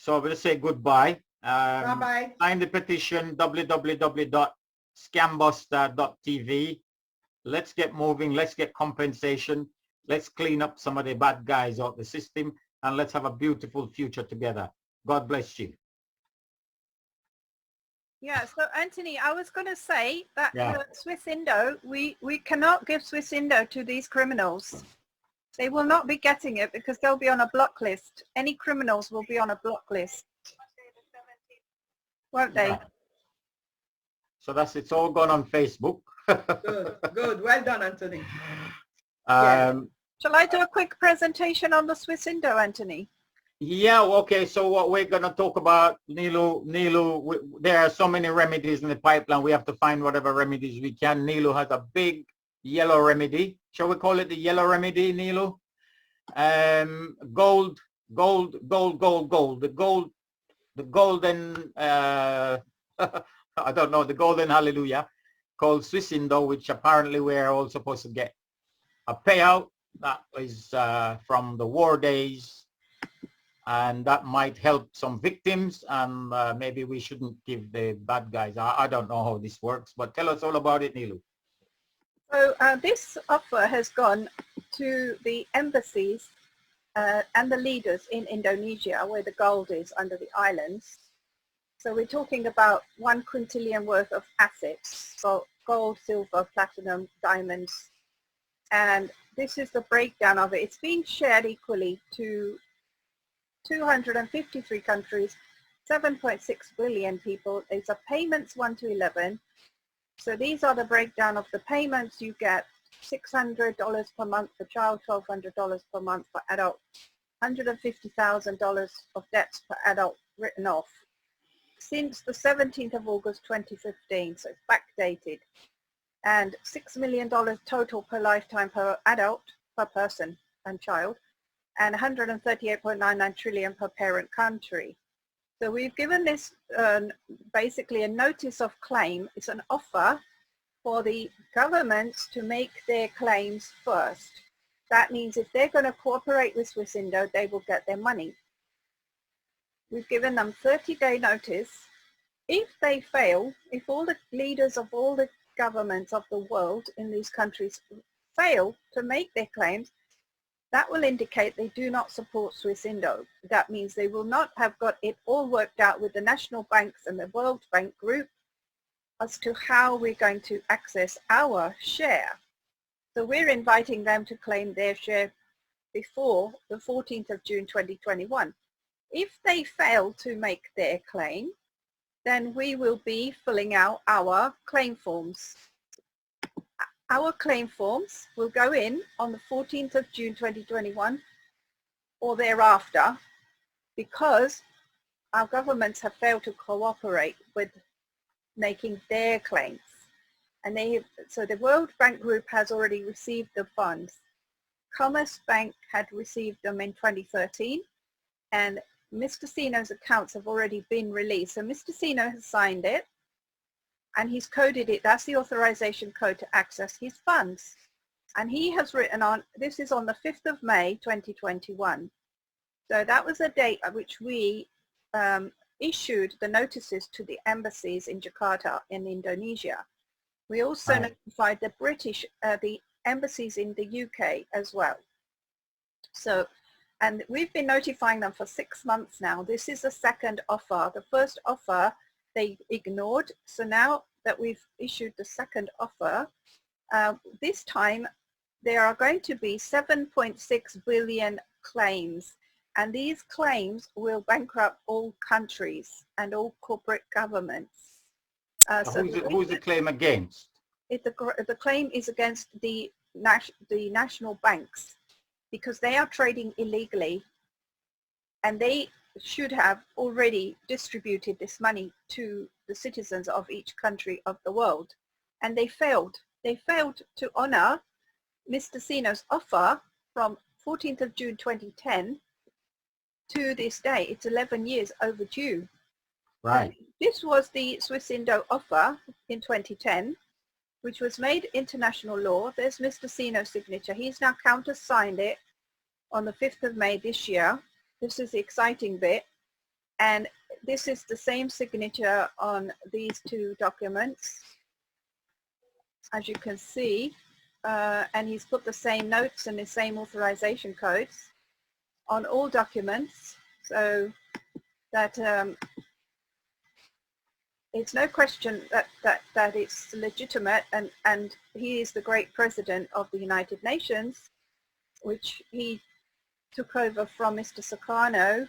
So we'll say goodbye. Bye-bye. Sign the petition, www.scambuster.tv. Let's get moving. Let's get compensation. Let's clean up some of the bad guys out the system, and let's have a beautiful future together. God bless you. Yeah, so Anthony, I was going to say that Yeah. Swissindo, we cannot give Swissindo to these criminals. They will not be getting it because they'll be on a block list. Any criminals will be on a block list, won't they? Yeah. So it's all gone on Facebook. Good. Well done, Anthony. Shall I do a quick presentation on the Swissindo, Anthony? Yeah, okay. So what we're going to talk about, Nilu, there are so many remedies in the pipeline. We have to find whatever remedies we can. Nilu has a big yellow remedy. Shall we call it the yellow remedy, Nilu? Gold. The golden, I don't know, the golden hallelujah called Swissindo, which apparently we're all supposed to get a payout. That is from the war days. And that might help some victims, and maybe we shouldn't give the bad guys. I don't know how this works, but tell us all about it, Nilu. So this offer has gone to the embassies and the leaders in Indonesia, where the gold is under the islands. So we're talking about 1 quintillion worth of assets, so gold, silver, platinum, diamonds. And this is the breakdown of it. It's being shared equally to 253 countries, 7.6 billion people. It's a payments 1 to 11. So these are the breakdown of the payments. You get $600 per month for child, $1,200 per month for adult, $150,000 of debts per adult written off since the 17th of August 2015, so it's backdated, and $6 million total per lifetime per adult, per person and child, and 138.99 trillion per parent country. So we've given this basically a notice of claim. It's an offer for the governments to make their claims first. That means if they're going to cooperate with Swissindo, they will get their money. We've given them 30-day notice. If they fail, if all the leaders of all the governments of the world in these countries fail to make their claims, that will indicate they do not support Swissindo. That means they will not have got it all worked out with the national banks and the World Bank Group as to how we're going to access our share. So we're inviting them to claim their share before the 14th of June 2021. If they fail to make their claim, then we will be filling out our claim forms. Our claim forms will go in on the 14th of June 2021 or thereafter, because our governments have failed to cooperate with making their claims. And so the World Bank Group has already received the funds. Commerce Bank had received them in 2013, and Mr. Sino's accounts have already been released. So Mr. Sino has signed it, and he's coded it. That's the authorization code to access his funds. And he has written on, this is on the 5th of May, 2021. So that was the date at which we issued the notices to the embassies in Jakarta in Indonesia. We also notified the British, the embassies in the UK as well. So, and we've been notifying them for 6 months now. This is the second offer. The first offer they ignored. So now that we've issued the second offer, this time there are going to be 7.6 billion claims. And these claims will bankrupt all countries and all corporate governments. Who's the claim against? The claim is against the national banks, because they are trading illegally, and they should have already distributed this money to the citizens of each country of the world, and they failed. They failed to honor Mr. Sino's offer from 14th of June 2010 to this day. It's 11 years overdue. Right. This was the Swissindo offer in 2010, which was made international law. There's Mr. Sino's signature. He's now countersigned it on the 5th of May this year. This is the exciting bit. And this is the same signature on these two documents, as you can see. And he's put the same notes and the same authorization codes on all documents, so that it's no question that it's legitimate, and he is the great president of the United Nations, which he took over from Mr. Sukarno,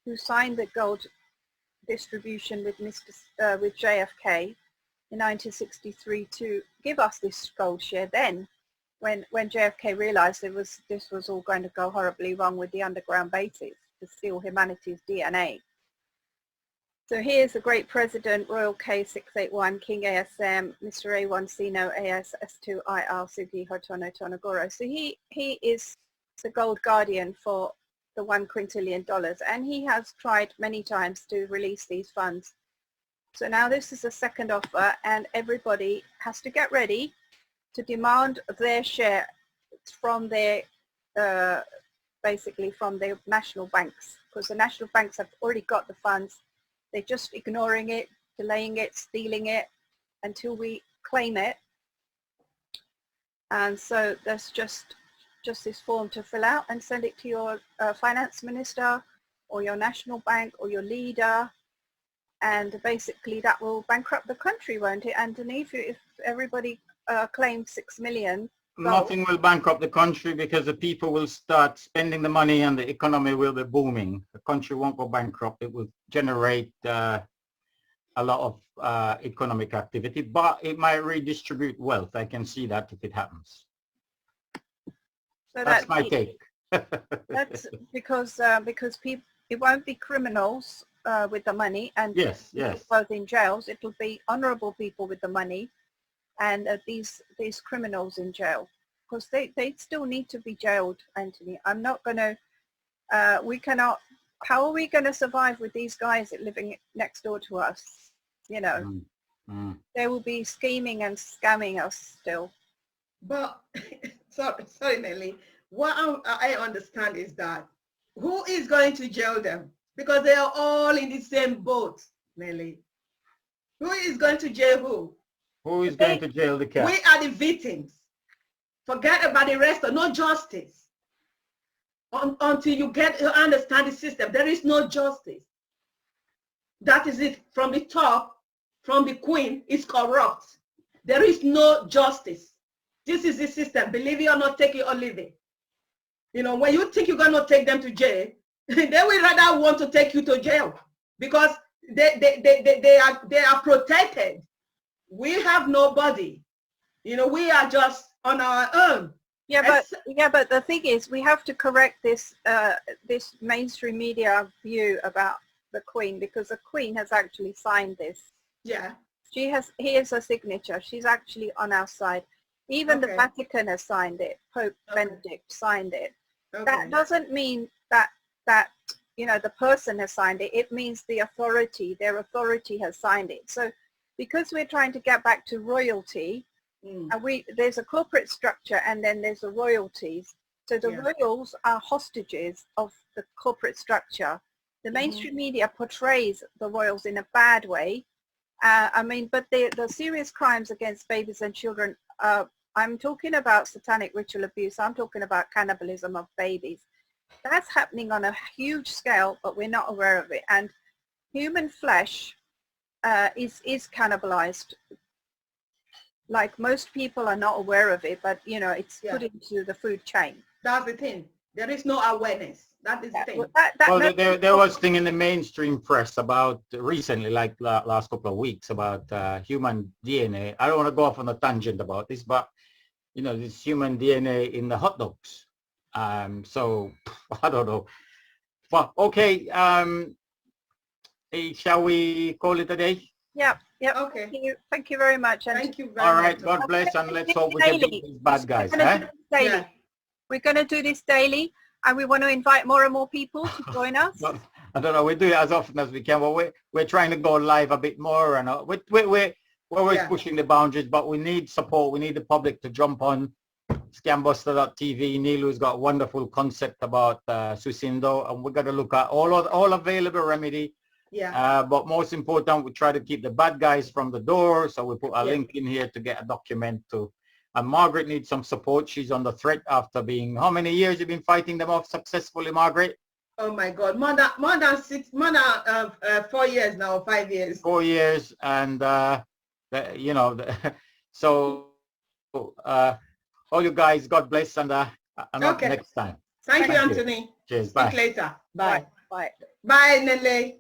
who signed the gold distribution with with JFK in 1963 to give us this gold share then, when JFK realized this was all going to go horribly wrong with the underground bases to steal humanity's DNA. So here's the great president, Royal K681, King ASM, Mr. A1C, ASS2IR, Sugi Hotono Tonogoro. So he is the gold guardian for the $1 quintillion, and he has tried many times to release these funds. So now this is the second offer, and everybody has to get ready to demand their share from their, basically from their national banks, because the national banks have already got the funds. They're just ignoring it, delaying it, stealing it until we claim it. And so there's just this form to fill out and send it to your finance minister or your national bank or your leader. And basically that will bankrupt the country, won't it, Anthony? If everybody claims 6 million. Nothing will bankrupt the country, because the people will start spending the money and the economy will be booming. The country won't go bankrupt. It will generate a lot of economic activity, but it might redistribute wealth. I can see that if it happens. So that's my take. That's because people, it won't be criminals with the money and yes, both in jails. It'll be honorable people with the money, and these criminals in jail, because they still need to be jailed, Anthony. I'm not going to, we cannot, how are we going to survive with these guys living next door to us? You know, they will be scheming and scamming us still. But, sorry Nelly, what I understand is that who is going to jail them? Because they are all in the same boat, Nelly. Who is going to jail who? Who is going to jail the cat? We are the victims. Forget about the rest. No justice. Until you understand the system, there is no justice. That is it. From the top, from the queen, is corrupt. There is no justice. This is the system. Believe it or not, take it or leave it. You know, when you think you're going to take them to jail, they will rather want to take you to jail, because they are protected. We have nobody. You know, we are just on our own. Yeah, but the thing is, we have to correct this this mainstream media view about the Queen, because the Queen has actually signed this. Yeah. She has. Here's her signature. She's actually on our side. Even the Vatican has signed it. Pope Benedict signed it. That doesn't mean that you know, the person has signed it. It means the authority, their authority has signed it. So because we're trying to get back to royalty, and there's a corporate structure and then there's the royalties. So the royals are hostages of the corporate structure. The mainstream media portrays the royals in a bad way. I mean, but the serious crimes against babies and children, I'm talking about satanic ritual abuse. I'm talking about cannibalism of babies. That's happening on a huge scale, but we're not aware of it. And human flesh is cannibalized. Like, most people are not aware of it, but you know, it's put into the food chain. That's the thing. There is no awareness. That is the thing. Well, there was thing in the mainstream press about recently, like last couple of weeks, about human DNA. I don't want to go off on a tangent about this, but you know, this human DNA in the hot dogs. So I don't know. Well, okay. Shall we call it a day? Yep. Okay. Thank you very much. Thank you very much. All right. God bless, and let's hope we can beat these bad guys. We're going to do this daily, and we want to invite more and more people to join us. Well, I don't know. We do it as often as we can. But we're trying to go live a bit more, and we're always pushing the boundaries. But we need support. We need the public to jump on. Scambuster.tv. Nilu's got a wonderful concept about Swissindo, and we're going to look at all available remedy Yeah. But most important, we try to keep the bad guys from the door. So we put a Yeah. link in here to get a document to. And Margaret needs some support. She's on the threat after being, how many years you've been fighting them off successfully, Margaret? Oh my God, more than 4 years now, 5 years. 4 years. And, you know, so all you guys, God bless, and Okay. next time. Thank you, Thank you. Anthony. Cheers. Speak Bye. later. Bye. Bye. Bye, Nele.